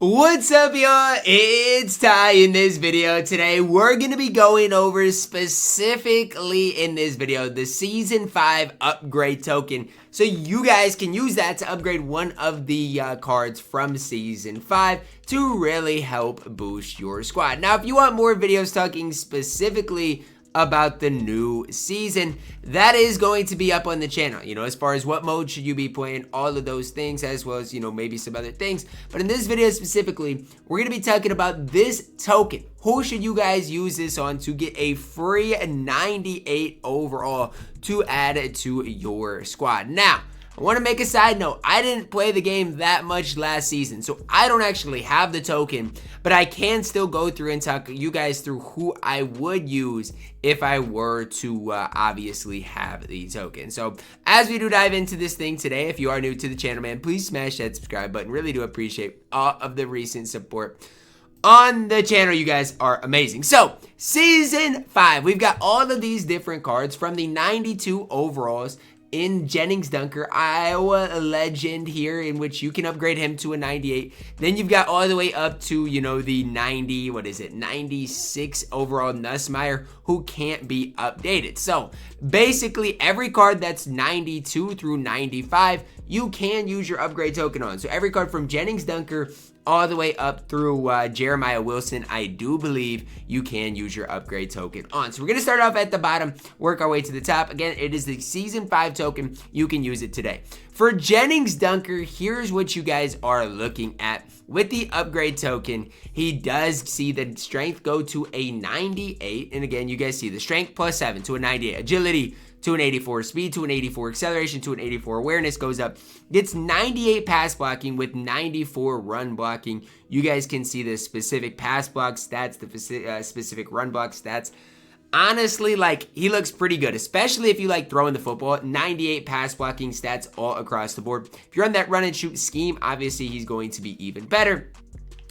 What's up, y'all? It's Ty. In this video today, we're going to be going over specifically in this video the Season 5 upgrade token. So you guys can use that to upgrade one of the cards from Season 5 to really help boost your squad. Now, if you want more videos talking specifically about the new season, that is going to be up on the channel, as far as what mode should you be playing, all of those things, as well as maybe some other things. But in this video specifically, we're going to be talking about this token. Who should you guys use this on to get a free 98 overall to add to your squad? Now, I want to make a side note. I didn't play the game that much last season, so I don't actually have the token, but I can still go through and talk you guys through who I would use if I were to obviously have the token. So as we do dive into this thing today, if you are new to the channel, man, please smash that subscribe button. Really do appreciate all of the recent support on the channel. You guys are amazing. So Season 5, we've got all of these different cards from the 92 overalls in Gennings Dunker, Iowa legend here, in which you can upgrade him to a 98. Then you've got all the way up to, the 96 overall Nussmeier, who can't be updated. So basically every card that's 92 through 95, you can use your upgrade token on. So every card from Gennings Dunker all the way up through Jeremiah Wilson, I do believe you can use your upgrade token on. So we're going to start off at the bottom, work our way to the top. Again, it is the Season 5 token. You can use it today. For Gennings Dunker, here's what you guys are looking at. With the upgrade token, he does see the strength go to a 98. And again, you guys see the strength plus 7 to a 98. Agility to an 84, speed to an 84, acceleration to an 84, awareness goes up, gets 98 pass blocking with 94 run blocking. You guys can see the specific pass block stats, the specific run block stats. Honestly, he looks pretty good, especially if you like throwing the football. 98 pass blocking stats all across the board. If you're on that run and shoot scheme, obviously he's going to be even better.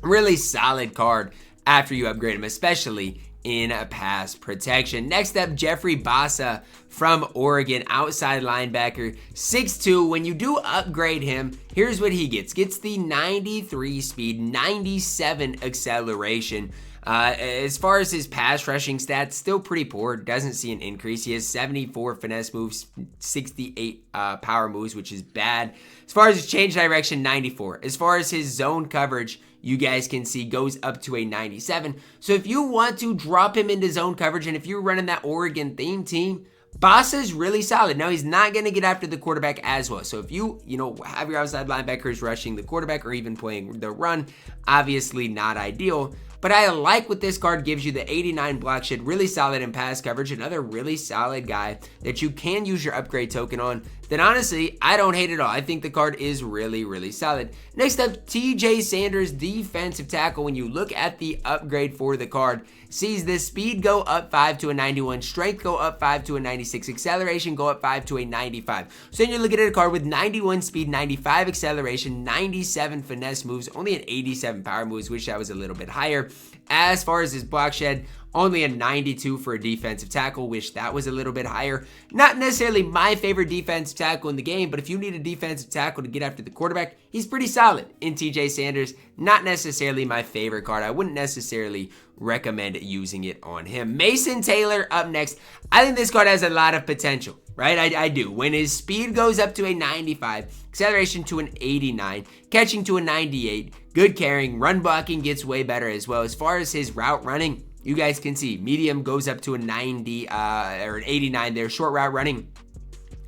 Really solid card after you upgrade him, especially in a pass protection. Next up, Jeffrey Bassa from Oregon, outside linebacker, 6'2". When you do upgrade him, here's what he gets. Gets the 93 speed, 97 acceleration. As far as his pass rushing stats, still pretty poor. Doesn't see an increase. He has 74 finesse moves, 68 power moves, which is bad. As far as his change direction, 94. As far as his zone coverage, you guys can see goes up to a 97. So if you want to drop him into zone coverage, and if you're running that Oregon theme team, Bassa is really solid. Now, he's not going to get after the quarterback as well. So if you, have your outside linebackers rushing the quarterback or even playing the run, obviously not ideal. But I like what this card gives you, the 89 block shed, really solid in pass coverage, another really solid guy that you can use your upgrade token on. Then honestly, I don't hate it all. I think the card is really, really solid. Next up, TJ Sanders, defensive tackle. When you look at the upgrade for the card, sees the speed go up 5 to a 91, strength go up 5 to a 96, acceleration go up 5 to a 95. So then you're looking at a card with 91 speed, 95 acceleration, 97 finesse moves, only an 87 power moves. Wish that was a little bit higher. As far as his block shed, only a 92 for a defensive tackle. Wish that was a little bit higher. Not necessarily my favorite defensive tackle in the game, but if you need a defensive tackle to get after the quarterback, he's pretty solid in TJ Sanders. Not necessarily my favorite card. I wouldn't necessarily recommend using it on him. Mason Taylor up next. I think this card has a lot of potential, right? I do. When his speed goes up to a 95, acceleration to an 89, catching to a 98, good carrying, run blocking gets way better as well. As far as his route running, you guys can see medium goes up to a 90 or an 89 there. Short route running,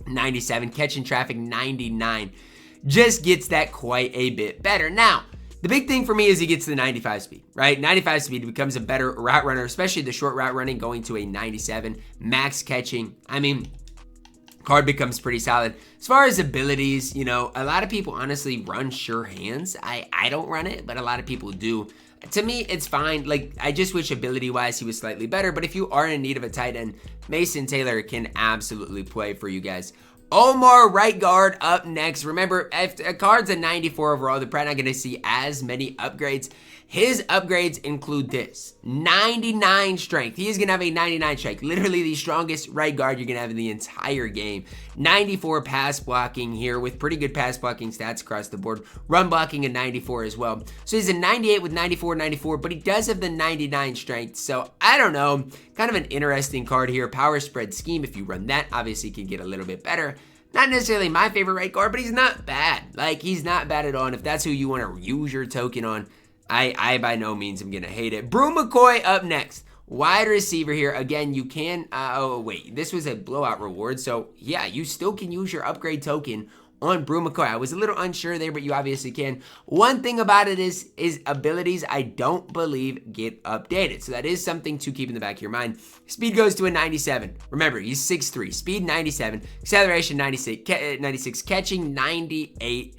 97. Catching traffic, 99. Just gets that quite a bit better. Now, the big thing for me is he gets the 95 speed, right? 95 speed becomes a better route runner, especially the short route running going to a 97. Max catching, card becomes pretty solid. As far as abilities, a lot of people honestly run sure hands. I don't run it, but a lot of people do. To me, it's fine. I just wish ability-wise he was slightly better. But if you are in need of a tight end, Mason Taylor can absolutely play for you guys Omar, right guard, up next. Remember, if a card's a 94 overall, they're probably not going to see as many upgrades. His upgrades include this: 99 strength. He is going to have a 99 strength. Literally the strongest right guard you're going to have in the entire game. 94 pass blocking here with pretty good pass blocking stats across the board. Run blocking a 94 as well. So he's a 98 with 94, but he does have the 99 strength. So I don't know. Kind of an interesting card here. Power spread scheme. If you run that, obviously can get a little bit better. Not necessarily my favorite right guard, but he's not bad. Like, he's not bad at all. And if that's who you want to use your token on, I by no means am going to hate it. Bru McCoy up next. Wide receiver here. Again, you can, oh wait, this was a blowout reward. So yeah, you still can use your upgrade token on Bru McCoy. I was a little unsure there, but you obviously can. One thing about it is abilities I don't believe get updated. So that is something to keep in the back of your mind. Speed goes to a 97. Remember, he's 6'3". Speed 97. Acceleration 96. Catching 98.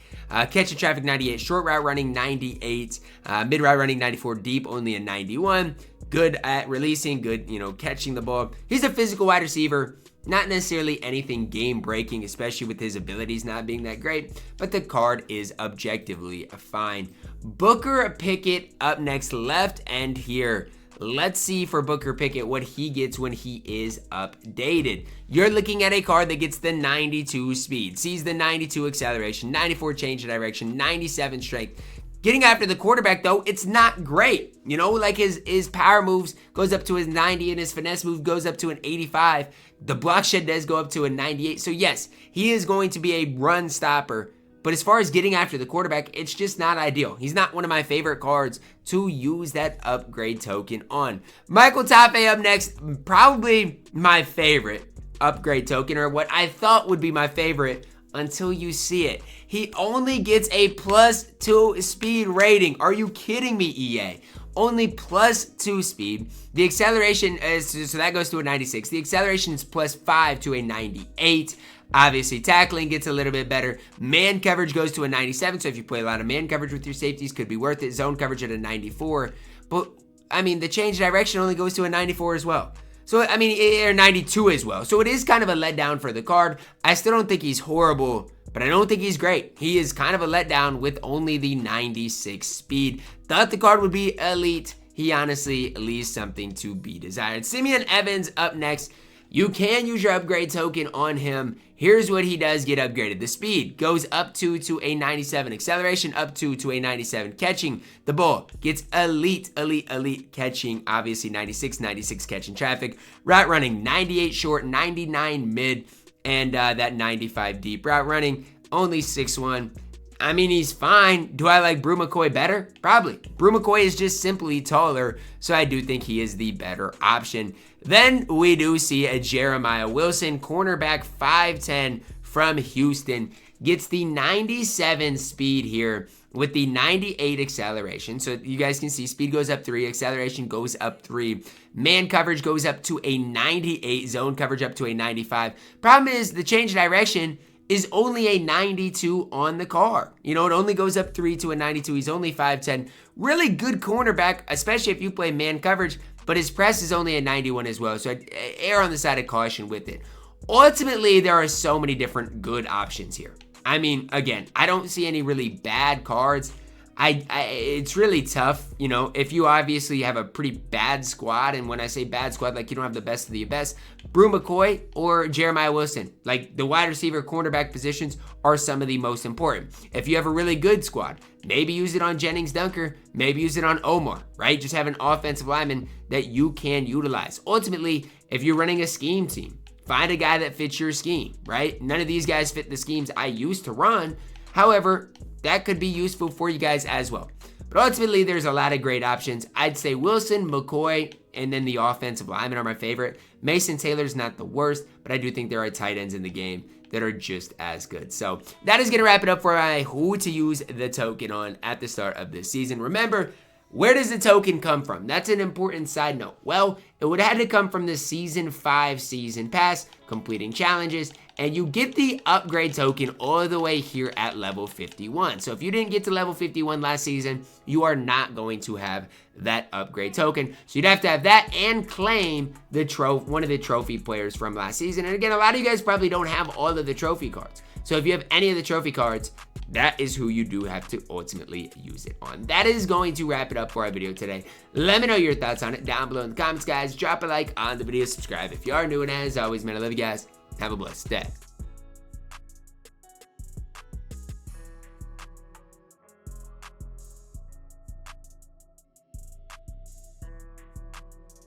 Catching traffic 98. Short route running 98. Mid route running 94. Deep only a 91. Good at releasing. Good, catching the ball. He's a physical wide receiver. Not necessarily anything game-breaking, especially with his abilities not being that great, but the card is objectively fine. Booker Pickett up next, left end here. Let's see for Booker Pickett what he gets when he is updated. You're looking at a card that gets the 92 speed, sees the 92 acceleration, 94 change of direction, 97 strength. Getting after the quarterback, though, it's not great. Like his power moves goes up to his 90 and his finesse move goes up to an 85. The block shed does go up to a 98. So yes, he is going to be a run stopper. But as far as getting after the quarterback, it's just not ideal. He's not one of my favorite cards to use that upgrade token on. Michael Taaffe up next. Probably my favorite upgrade token, or what I thought would be my favorite until you see it. He only gets a +2 speed rating. Are you kidding me, EA? Only +2 speed. The acceleration is, so that goes to a 96. The acceleration is +5 to a 98. Obviously, tackling gets a little bit better. Man coverage goes to a 97. So if you play a lot of man coverage with your safeties, could be worth it. Zone coverage at a 94. But, the change direction only goes to a 94 as well. So, or 92 as well. So it is kind of a letdown for the card. I still don't think he's horrible, but I don't think he's great. He is kind of a letdown with only the 96 speed. Thought the card would be elite. He honestly leaves something to be desired. Simeon Evans up next. You can use your upgrade token on him. Here's what he does get upgraded. The speed goes up to a 97. Acceleration up to a 97. Catching the ball gets elite catching. Obviously 96 catching traffic. Route running 98 short, 99 mid, and that 95 deep. Route running only 6'1". He's fine. Do I like Bru McCoy better? Probably. Bru McCoy is just simply taller, so I do think he is the better option. Then we do see a Jeremiah Wilson, cornerback, 5'10", from Houston. Gets the 97 speed here with the 98 acceleration. So you guys can see speed goes up 3, acceleration goes up 3. Man coverage goes up to a 98, zone coverage up to a 95. Problem is the change of direction is only a 92 on the card. It only goes up 3 to a 92. He's only 5'10". Really good cornerback, especially if you play man coverage, but his press is only a 91 as well. So I'd err on the side of caution with it. Ultimately, there are so many different good options here. Again, I don't see any really bad cards. It's really tough, if you obviously have a pretty bad squad, and when I say bad squad, like you don't have the best of the best, Bru McCoy or Jeremiah Wilson, like the wide receiver, cornerback positions are some of the most important. If you have a really good squad, maybe use it on Gennings Dunker, maybe use it on Omar, right? Just have an offensive lineman that you can utilize. Ultimately, if you're running a scheme team, find a guy that fits your scheme, right? None of these guys fit the schemes I used to run. However, that could be useful for you guys as well. But ultimately, there's a lot of great options. I'd say Wilson, McCoy, and then the offensive linemen are my favorite. Mason Taylor's not the worst, but I do think there are tight ends in the game that are just as good. So that is going to wrap it up for my who to use the token on at the start of this season. Remember, where does the token come from? That's an important side note. Well, it would have had to come from the Season 5 Season Pass, completing challenges, and you get the upgrade token all the way here at level 51. So if you didn't get to level 51 last season, you are not going to have that upgrade token. So you'd have to have that and claim the one of the trophy players from last season. And again, a lot of you guys probably don't have all of the trophy cards. So if you have any of the trophy cards, that is who you do have to ultimately use it on. That is going to wrap it up for our video today. Let me know your thoughts on it down below in the comments, guys. Drop a like on the video, subscribe if you are new, and as always, man, I love you guys. Have a blessed day.